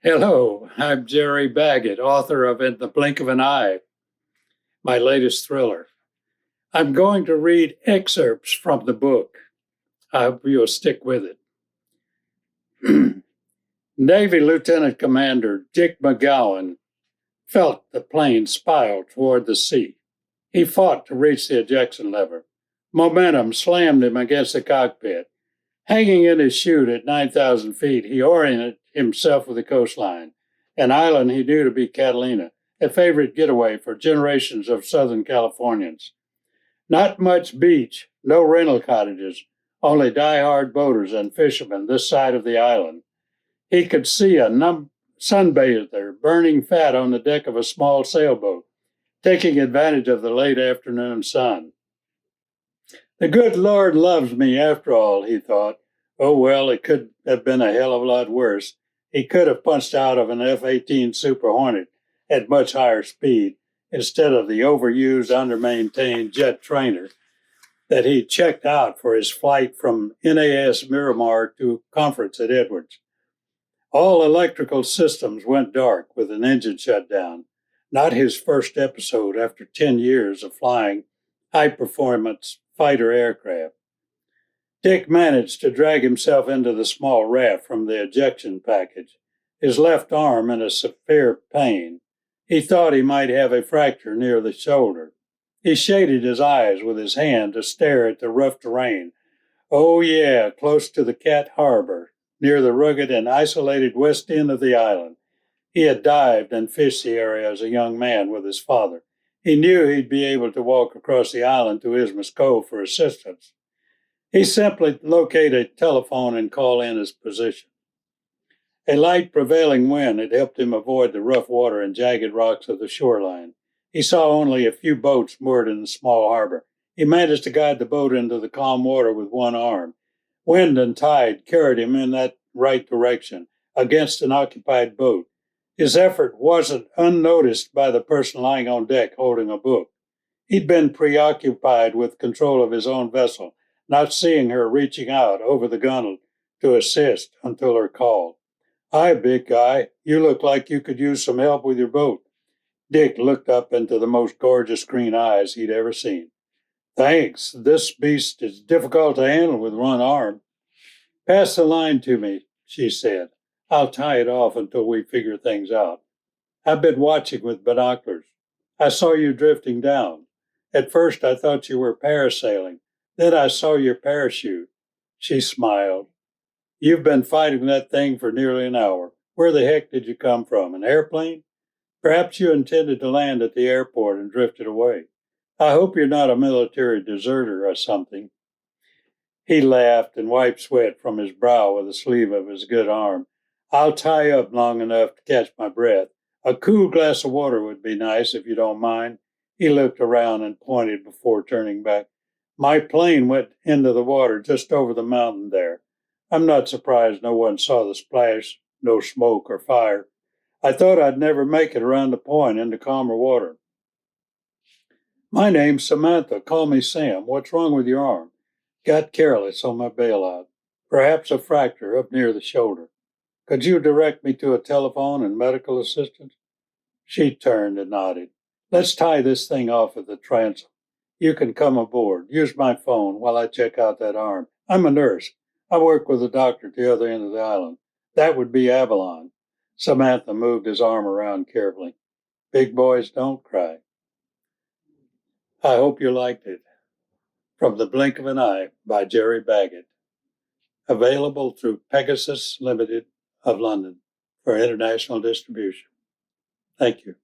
Hello, I'm Jerry Baggett, author of In the Blink of an Eye, my latest thriller. I'm going to read excerpts from the book. I hope you'll stick with it. Navy Lieutenant Commander Dick McGowin felt the plane spiral toward the sea. He fought to reach the ejection lever. Momentum slammed him against the cockpit. Hanging in his chute at 9,000 feet, he oriented himself with the coastline, an island he knew to be Catalina, a favorite getaway for generations of Southern Californians. Not much beach, no rental cottages, only die-hard boaters and fishermen this side of the island. He could see a sunbather burning fat on the deck of a small sailboat, taking advantage of the late afternoon sun. The good Lord loves me after all, he thought. Oh, well, it could have been a hell of a lot worse. He could have punched out of an F-18 Super Hornet at much higher speed instead of the overused, under-maintained jet trainer that he checked out for his flight from NAS Miramar to conference at Edwards. All electrical systems went dark with an engine shutdown. Not his first episode after 10 years of flying high-performance fighter aircraft. Dick managed to drag himself into the small raft from the ejection package, his left arm in a severe pain. He thought he might have a fracture near the shoulder. He shaded his eyes with his hand to stare at the rough terrain. Oh, yeah, close to the Cat Harbor, near the rugged and isolated west end of the island. He had dived and fished the area as a young man with his father. He knew he'd be able to walk across the island to Isthmus Cove for assistance. He simply locate a telephone and call in his position. A light prevailing wind had helped him avoid the rough water and jagged rocks of the shoreline. He saw only a few boats moored in the small harbor. He managed to guide the boat into the calm water with one arm. Wind and tide carried him in that right direction, against an occupied boat. His effort wasn't unnoticed by the person lying on deck holding a book. He'd been preoccupied with control of his own vessel, not seeing her reaching out over the gunwale to assist until her call. Hi, big guy. You look like you could use some help with your boat. Dick looked up into the most gorgeous green eyes he'd ever seen. Thanks. This beast is difficult to handle with one arm. Pass the line to me, she said. I'll tie it off until we figure things out. I've been watching with binoculars. I saw you drifting down. At first, I thought you were parasailing. Then I saw your parachute. She smiled. You've been fighting that thing for nearly an hour. Where the heck did you come from? An airplane? Perhaps you intended to land at the airport and drifted away. I hope you're not a military deserter or something. He laughed and wiped sweat from his brow with the sleeve of his good arm. I'll tie up long enough to catch my breath. A cool glass of water would be nice, if you don't mind. He looked around and pointed before turning back. My plane went into the water just over the mountain there. I'm not surprised no one saw the splash, no smoke or fire. I thought I'd never make it around the point into calmer water. My name's Samantha. Call me Sam. What's wrong with your arm? Got careless on my bailout. Perhaps a fracture up near the shoulder. Could you direct me to a telephone and medical assistance? She turned and nodded. Let's tie this thing off at the transom. You can come aboard. Use my phone while I check out that arm. I'm a nurse. I work with a doctor at the other end of the island. That would be Avalon. Samantha moved his arm around carefully. Big boys don't cry. I hope you liked it. From the Blink of an Eye by Jerry Baggett. Available through Pegasus Limited of London for international distribution. Thank you.